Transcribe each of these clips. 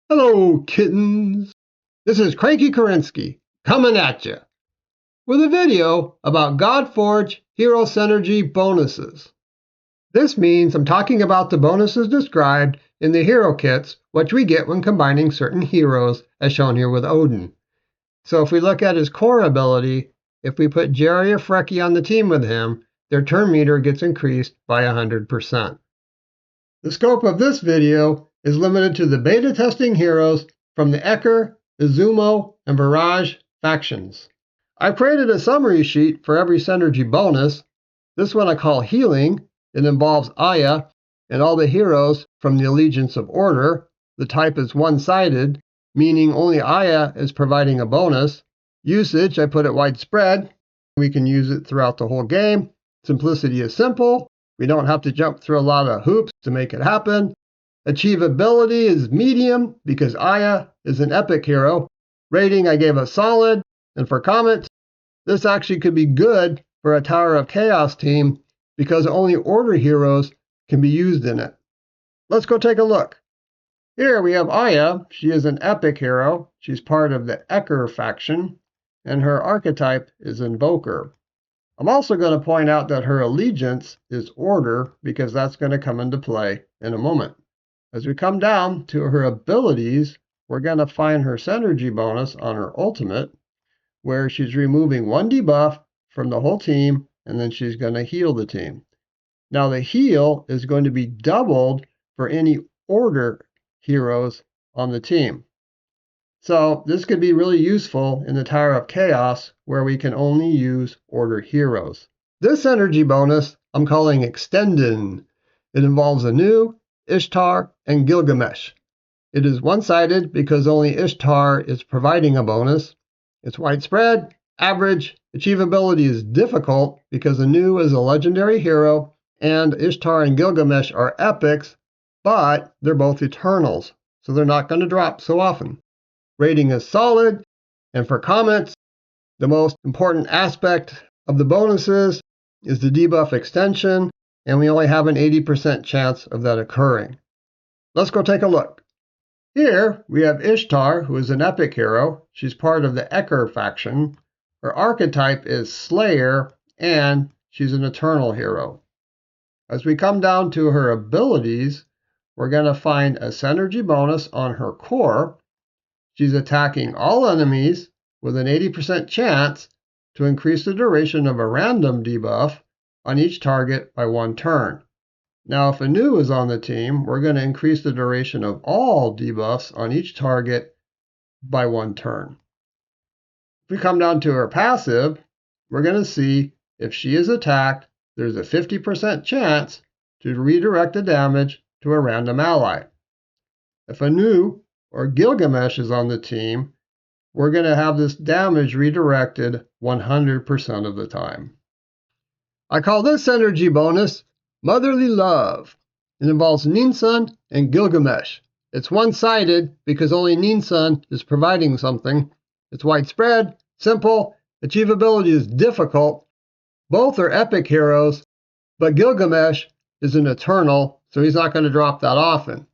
Hello, kittens. This is Cranky Kerensky coming at you with a video about Godforge Hero Synergy bonuses. This means I'm talking about the bonuses described in the hero kits, which we get when combining certain heroes, as shown here with Odin. So if we look at his core ability, if we put Jerry or Freki on the team with him, their turn meter gets increased by 100%. The scope of this video is limited to the beta testing heroes from the Ekur, Izumo, and Vyraj factions. I've created a summary sheet for every Synergy bonus. This one I call Healing. It involves Aya and all the heroes from the Allegiance of Order. The type is one-sided, meaning only Aya is providing a bonus. Usage, I put it widespread. We can use it throughout the whole game. Simplicity is simple. We don't have to jump through a lot of hoops to make it happen. Achievability is medium because Aya is an epic hero. Rating, I gave a solid. And for comments, this actually could be good for a Tower of Chaos team because only order heroes can be used in it. Let's go take a look. Here we have Aya. She is an epic hero. She's part of the Ekur faction, and her archetype is Invoker. I'm also going to point out that her allegiance is order because that's going to come into play in a moment. As we come down to her abilities, we're going to find her synergy bonus on her ultimate, where she's removing one debuff from the whole team, and then she's going to heal the team. Now the heal is going to be doubled for any order heroes on the team. So this could be really useful in the Tower of Chaos where we can only use order heroes. This energy bonus I'm calling Extendin. It involves Anu, Ishtar, and Gilgamesh. It is one-sided because only Ishtar is providing a bonus. It's widespread, average, achievability is difficult because Anu is a legendary hero and Ishtar and Gilgamesh are epics, but they're both eternals, so they're not going to drop so often. Rating is solid, and for comments, the most important aspect of the bonuses is the debuff extension, and we only have an 80% chance of that occurring. Let's go take a look. Here we have Ishtar, who is an epic hero. She's part of the Ekur faction. Her archetype is Slayer, and she's an eternal hero. As we come down to her abilities, we're going to find a synergy bonus on her core. She's attacking all enemies with an 80% chance to increase the duration of a random debuff on each target by one turn. Now, if Anu is on the team, we're going to increase the duration of all debuffs on each target by one turn. If we come down to her passive, we're going to see if she is attacked, there's a 50% chance to redirect the damage to a random ally. If Anu or Gilgamesh is on the team, we're going to have this damage redirected 100% of the time. I call this energy bonus Motherly Love. It involves Ninsun and Gilgamesh. It's one-sided because only Ninsun is providing something. It's widespread, simple, achievability is difficult. Both are epic heroes, but Gilgamesh is an eternal, so he's not going to drop that often.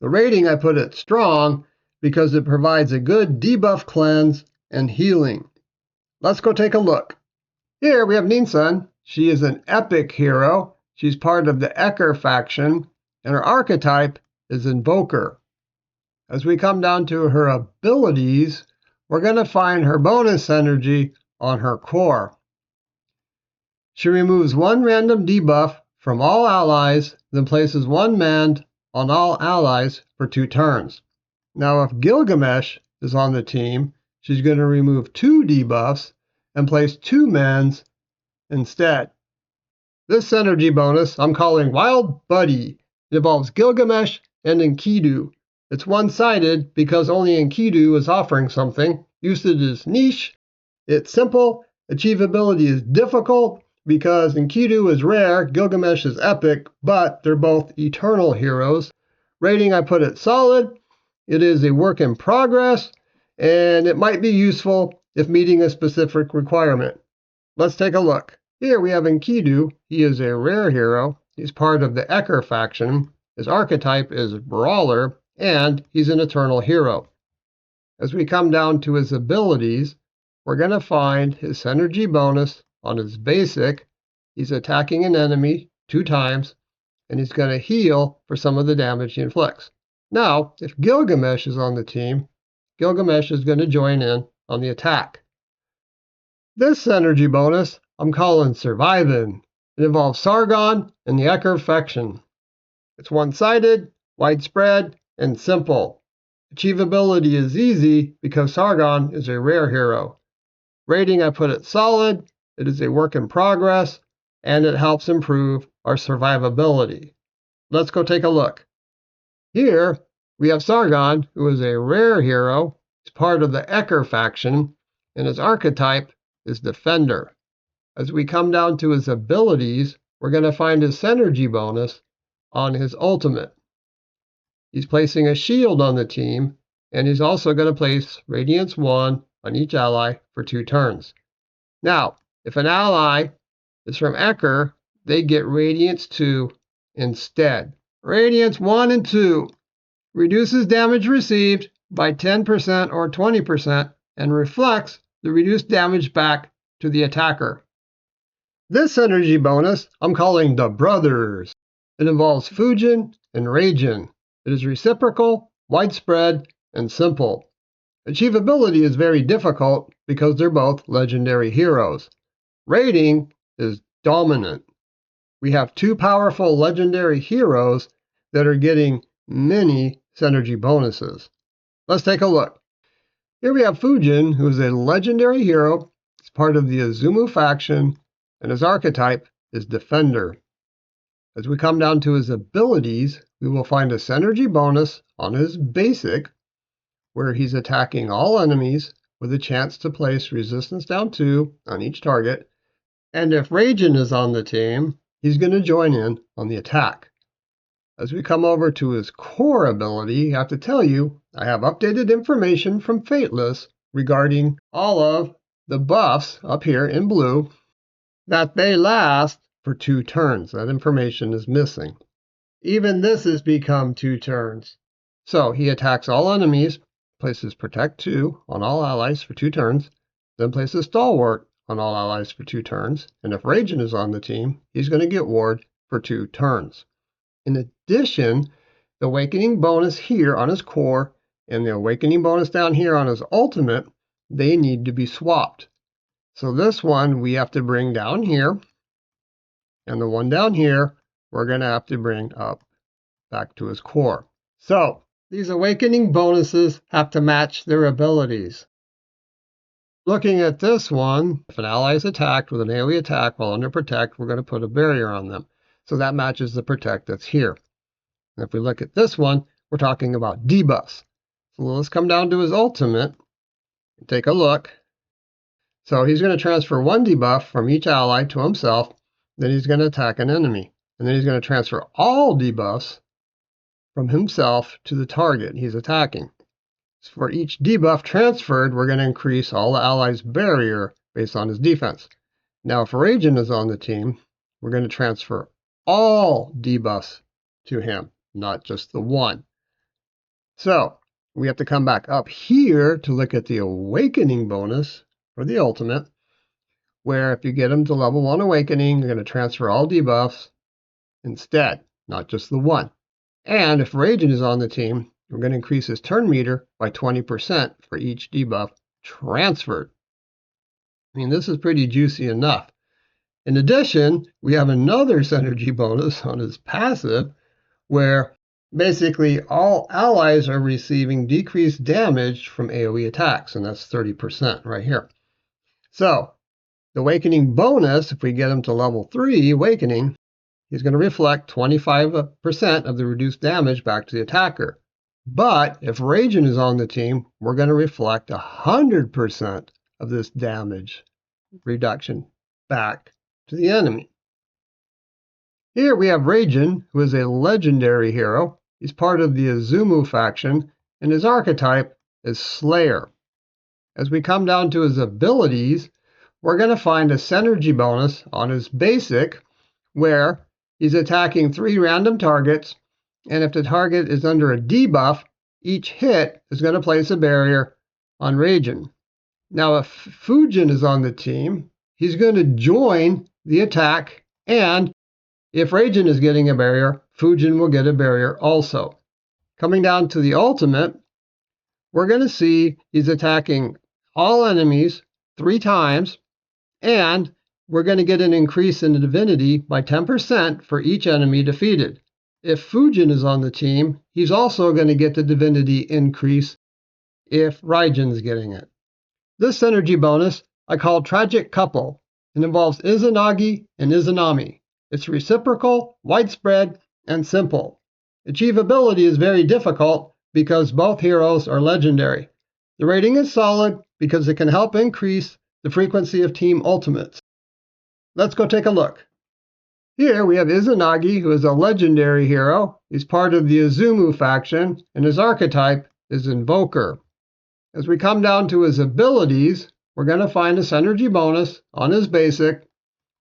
The rating, I put it strong because it provides a good debuff cleanse and healing. Let's go take a look. Here we have Ninsun. She is an epic hero. She's part of the Ekur faction, and her archetype is Invoker. As we come down to her abilities, we're going to find her bonus energy on her core. She removes one random debuff from all allies, then places one mand on all allies for 2 turns. Now, if Gilgamesh is on the team, she's going to remove 2 debuffs and place 2 mands instead. This synergy bonus I'm calling Wild Buddy. It involves Gilgamesh and Enkidu. It's one-sided because only Enkidu is offering something. Usage is niche. It's simple. Achievability is difficult because Enkidu is rare, Gilgamesh is epic, but they're both eternal heroes. Rating, I put it solid. It is a work in progress, and it might be useful if meeting a specific requirement. Let's take a look. Here we have Enkidu. He is a rare hero. He's part of the Ekur faction. His archetype is Brawler, and he's an eternal hero. As we come down to his abilities, we're going to find his synergy bonus on his basic. He's attacking an enemy 2 times, and he's going to heal for some of the damage he inflicts. Now, if Gilgamesh is on the team, Gilgamesh is going to join in on the attack. This synergy bonus I'm calling Survivin'. It involves Sargon and the Ekur faction. It's one-sided, widespread, and simple. Achievability is easy because Sargon is a rare hero. Rating, I put it solid. It is a work in progress, and it helps improve our survivability. Let's go take a look. Here, we have Sargon, who is a rare hero. He's part of the Ekur faction, and his archetype is Defender. As we come down to his abilities, we're going to find his synergy bonus on his ultimate. He's placing a shield on the team, and he's also going to place Radiance 1 on each ally for 2 turns. Now, if an ally is from Ekur, they get Radiance 2 instead. Radiance 1 and 2 reduces damage received by 10% or 20% and reflects the reduced damage back to the attacker. This synergy bonus I'm calling the Brothers. It involves Fujin and Raijin. It is reciprocal, widespread, and simple. Achievability is very difficult because they're both legendary heroes. Rating is dominant. We have 2 powerful legendary heroes that are getting many synergy bonuses. Let's take a look. Here we have Fujin, who is a legendary hero. He's part of the Izumo faction, and his archetype is Defender. As we come down to his abilities, we will find a synergy bonus on his basic, where he's attacking all enemies with a chance to place resistance down 2 on each target. And if Raijin is on the team, he's going to join in on the attack. As we come over to his core ability, I have to tell you, I have updated information from Fateless regarding all of the buffs up here in blue, that they last for 2 turns. That information is missing. Even this has become 2 turns. So he attacks all enemies, places Protect 2 on all allies for 2 turns, then places Stalwart on all allies for 2 turns, and if Raijin is on the team, he's going to get Ward for 2 turns. In addition, the Awakening bonus here on his core and the Awakening bonus down here on his ultimate, they need to be swapped. So this one we have to bring down here, and the one down here we're going to have to bring up back to his core. So these Awakening bonuses have to match their abilities. Looking at this one, if an ally is attacked with an AoE attack while under Protect, we're going to put a barrier on them. So that matches the Protect that's here. And if we look at this one, we're talking about debuffs. So let's come down to his ultimate and take a look. So he's going to transfer 1 debuff from each ally to himself, then he's going to attack an enemy. And then he's going to transfer all debuffs from himself to the target he's attacking. So for each debuff transferred, we're going to increase all the allies' barrier based on his defense. Now if Raijin is on the team, we're going to transfer all debuffs to him, not just the 1. So we have to come back up here to look at the Awakening bonus for the ultimate, where if you get him to level 1 Awakening, you're going to transfer all debuffs instead, not just the 1. And if Raijin is on the team, we're going to increase his turn meter by 20% for each debuff transferred. I mean, this is pretty juicy enough. In addition, we have another synergy bonus on his passive, where basically all allies are receiving decreased damage from AoE attacks, and that's 30% right here. So the Awakening bonus, if we get him to level 3 Awakening, he's going to reflect 25% of the reduced damage back to the attacker. But if Raijin is on the team, we're going to reflect 100% of this damage reduction back to the enemy. Here we have Raijin, who is a legendary hero. He's part of the Izumo faction, and his archetype is Slayer. As we come down to his abilities, we're going to find a synergy bonus on his basic, where he's attacking 3 random targets, and if the target is under a debuff, each hit is going to place a barrier on Raijin. Now, if Fujin is on the team, he's going to join the attack, and if Raijin is getting a barrier, Fujin will get a barrier also. Coming down to the ultimate, we're going to see he's attacking all enemies 3 times, and we're going to get an increase in the divinity by 10% for each enemy defeated. If Fujin is on the team, he's also going to get the divinity increase if Raijin's getting it. This synergy bonus I call Tragic Couple. It involves Izanagi and Izanami. It's reciprocal, widespread, and simple. Achievability is very difficult because both heroes are legendary. The rating is solid because it can help increase the frequency of team ultimates. Let's go take a look. Here we have Izanagi, who is a legendary hero. He's part of the Izumo faction, and his archetype is Invoker. As we come down to his abilities, we're going to find a synergy bonus on his basic,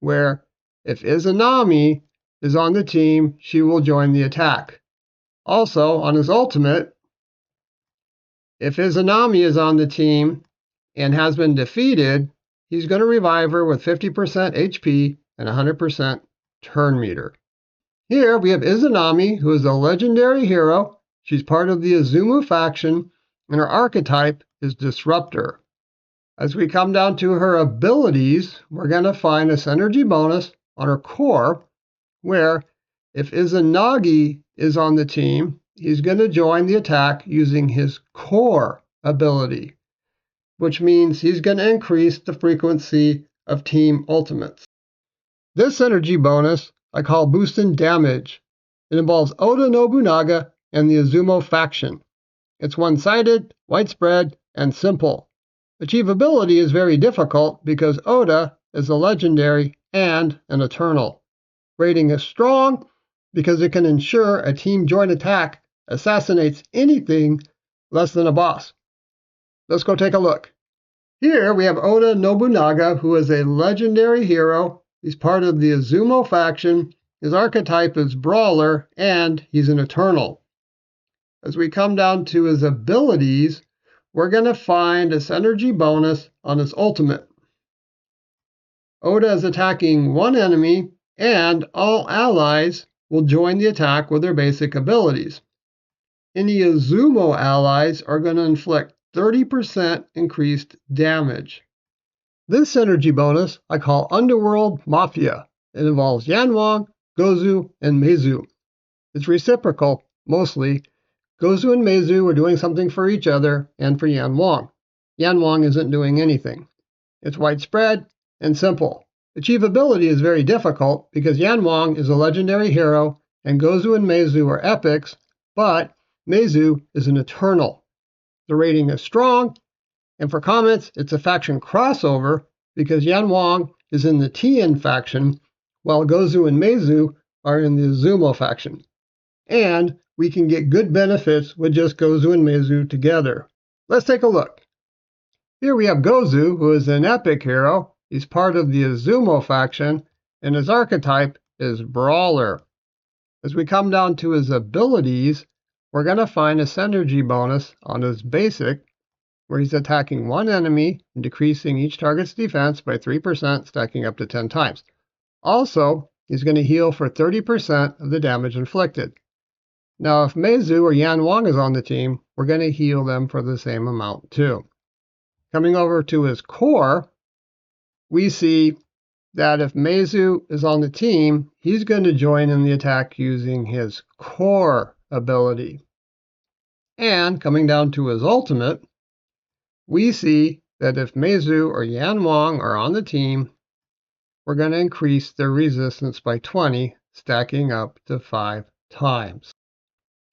where if Izanami is on the team, she will join the attack. Also, on his ultimate, if Izanami is on the team and has been defeated, he's going to revive her with 50% HP and 100% turn meter. Here we have Izanami, who is a legendary hero. She's part of the Izumo faction, and her archetype is Disruptor. As we come down to her abilities, we're going to find a synergy bonus on her core, where if Izanagi is on the team, he's going to join the attack using his core ability, which means he's going to increase the frequency of team ultimates. This synergy bonus I call Boosting Damage. It involves Oda Nobunaga and the Izumo faction. It's one-sided, widespread, and simple. Achievability is very difficult because Oda is a legendary and an eternal. Rating is strong because it can ensure a team joint attack assassinates anything less than a boss. Let's go take a look. Here we have Oda Nobunaga, who is a legendary hero. He's part of the Izumo faction. His archetype is Brawler, and he's an eternal. As we come down to his abilities, we're going to find a synergy bonus on his ultimate. Oda is attacking one enemy, and all allies will join the attack with their basic abilities. Any Izumo allies are going to inflict 30% increased damage. This synergy bonus I call Underworld Mafia. It involves Yanwang, Gozu, and Meizu. It's reciprocal, mostly. Gozu and Meizu are doing something for each other and for Yanwang. Yanwang isn't doing anything. It's widespread and simple. Achievability is very difficult because Yanwang is a legendary hero and Gozu and Meizu are epics, but Meizu is an eternal. The rating is strong, and for comments, it's a faction crossover because Yanwang is in the Tien faction, while Gozu and Meizu are in the Izumo faction. And we can get good benefits with just Gozu and Meizu together. Let's take a look. Here we have Gozu, who is an epic hero. He's part of the Izumo faction, and his archetype is Brawler. As we come down to his abilities, we're going to find a synergy bonus on his basic, where he's attacking one enemy and decreasing each target's defense by 3%, stacking up to 10 times. Also, he's going to heal for 30% of the damage inflicted. Now, if Meizu or Yanwang is on the team, we're going to heal them for the same amount too. Coming over to his core, we see that if Meizu is on the team, he's going to join in the attack using his core ability. And coming down to his ultimate, we see that if Meizu or Yanwang are on the team, we're going to increase their resistance by 20, stacking up to 5 times.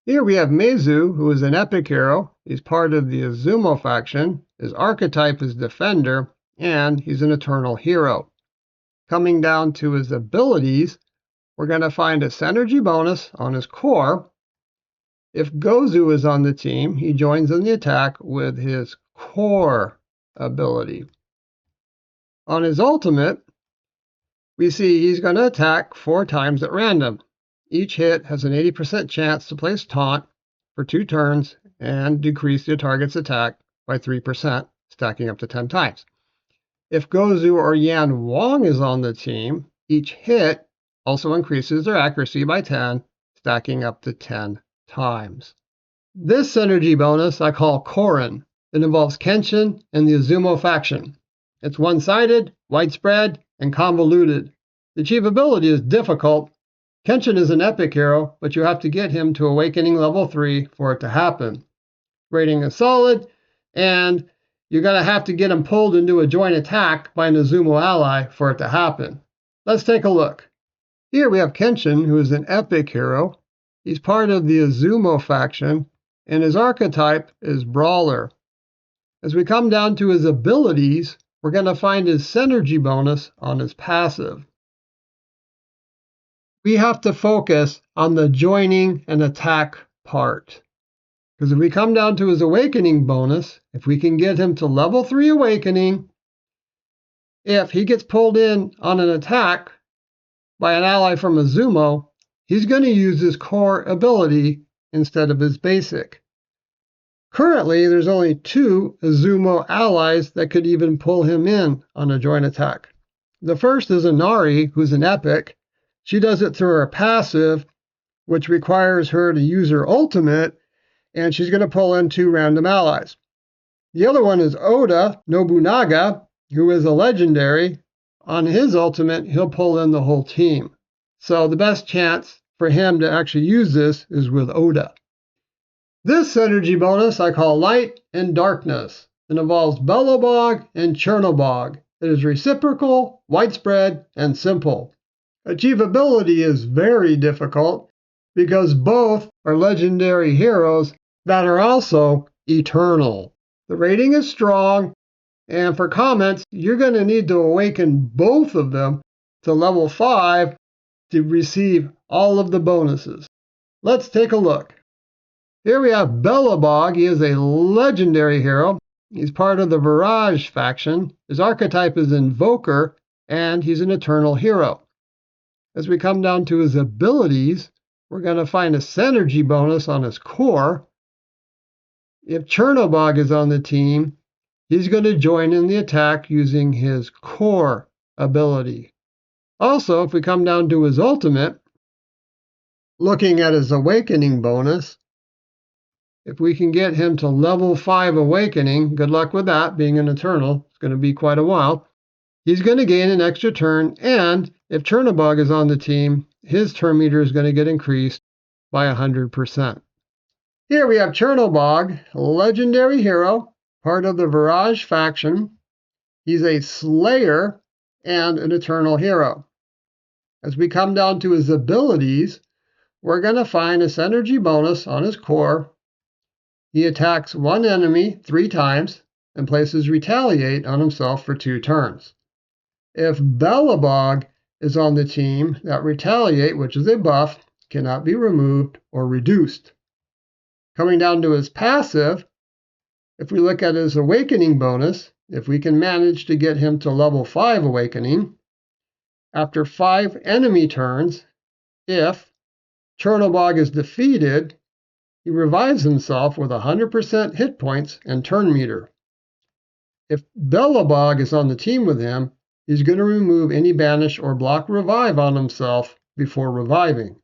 Here we have Meizu, who is an epic hero. He's part of the Izumo faction. His archetype is Defender, and he's an eternal hero. Coming down to his abilities, we're going to find a synergy bonus on his core. If Gozu is on the team, he joins in the attack with his core ability. On his ultimate, we see he's going to attack 4 times at random. each hit has an 80% chance to place taunt for 2 turns and decrease the target's attack by 3%, stacking up to 10 times. If Gozu or Yan Wang is on the team, each hit also increases their accuracy by 10, stacking up to 10 times. This synergy bonus I call Korin. It involves Kenshin and the Izumo faction. It's one-sided, widespread, and convoluted. The achievability is difficult. Kenshin is an epic hero, but you have to get him to Awakening level 3 for it to happen. Rating is solid, and you're going to have to get him pulled into a joint attack by an Izumo ally for it to happen. Let's take a look. Here we have Kenshin, who is an epic hero. He's part of the Izumo faction, and his archetype is Brawler. As we come down to his abilities, we're going to find his synergy bonus on his passive. We have to focus on the joining and attack part. Because if we come down to his Awakening bonus, if we can get him to level 3 Awakening, if he gets pulled in on an attack by an ally from Izumo, he's going to use his core ability instead of his basic. Currently, there's only 2 Izumo allies that could even pull him in on a joint attack. The first is Inari, who's an epic. She does it through her passive, which requires her to use her ultimate, and she's going to pull in 2 random allies. The other one is Oda Nobunaga, who is a legendary. On his ultimate, he'll pull in the whole team. So the best chance for him to actually use this is with Oda. This synergy bonus I call Light and Darkness. It involves Belobog and Chernobog. It is reciprocal, widespread, and simple. Achievability is very difficult because both are legendary heroes that are also eternal. The rating is strong, and for comments, you're going to need to awaken both of them to level 5 to receive all of the bonuses. Let's take a look. Here we have Belobog. He is a legendary hero. He's part of the Vyraj faction. His archetype is Invoker, and he's an eternal hero. As we come down to his abilities, we're going to find a synergy bonus on his core. If Chernobog is on the team, he's going to join in the attack using his core ability. Also, if we come down to his ultimate, looking at his Awakening bonus, if we can get him to level 5 Awakening, good luck with that, being an Eternal, it's going to be quite a while, he's going to gain an extra turn, and if Chernobog is on the team, his turn meter is going to get increased by 100%. Here we have Chernobog, a legendary hero, part of the Vyraj faction. He's a Slayer and an Eternal hero. As we come down to his abilities, we're going to find a synergy bonus on his core. He attacks one enemy 3 times and places Retaliate on himself for 2 turns. If Belobog is on the team, that Retaliate, which is a buff, cannot be removed or reduced. Coming down to his passive, if we look at his Awakening bonus, if we can manage to get him to level 5 Awakening, after 5 enemy turns, if Chernobog is defeated, he revives himself with 100% hit points and turn meter. If Belobog is on the team with him, he's going to remove any banish or block revive on himself before reviving.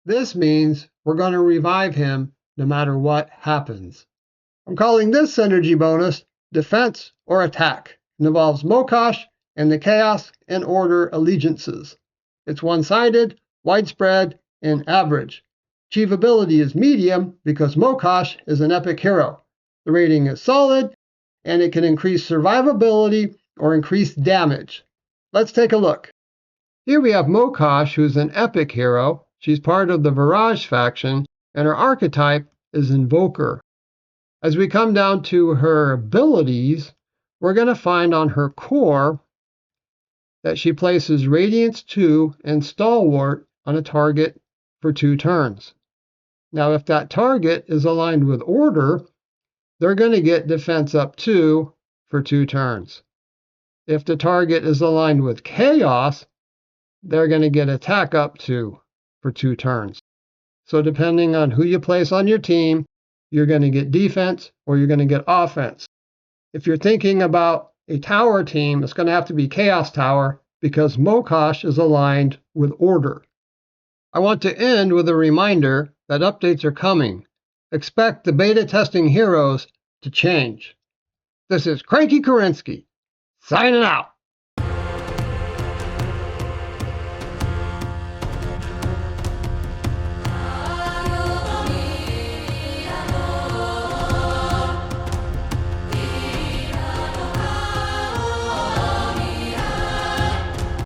This means we're going to revive him no matter what happens. I'm calling this synergy bonus Defense or Attack. It involves Mokosh and the Chaos and Order allegiances. It's one-sided, widespread, and average. Achievability is medium because Mokosh is an epic hero. The rating is solid, and it can increase survivability or increase damage. Let's take a look. Here we have Mokosh, who's an epic hero. She's part of the Vyraj faction, and her archetype is Invoker. As we come down to her abilities, we're going to find on her core that she places Radiance 2 and Stalwart on a target for 2 turns. Now, if that target is aligned with Order, they're going to get Defense up 2 for 2 turns. If the target is aligned with Chaos, they're going to get Attack up 2 for 2 turns. So depending on who you place on your team, you're going to get defense or you're going to get offense. If you're thinking about a tower team, it's going to have to be Chaos Tower because Mokosh is aligned with Order. I want to end with a reminder that updates are coming. Expect the beta testing heroes to change. This is Cranky Kerensky, signing out.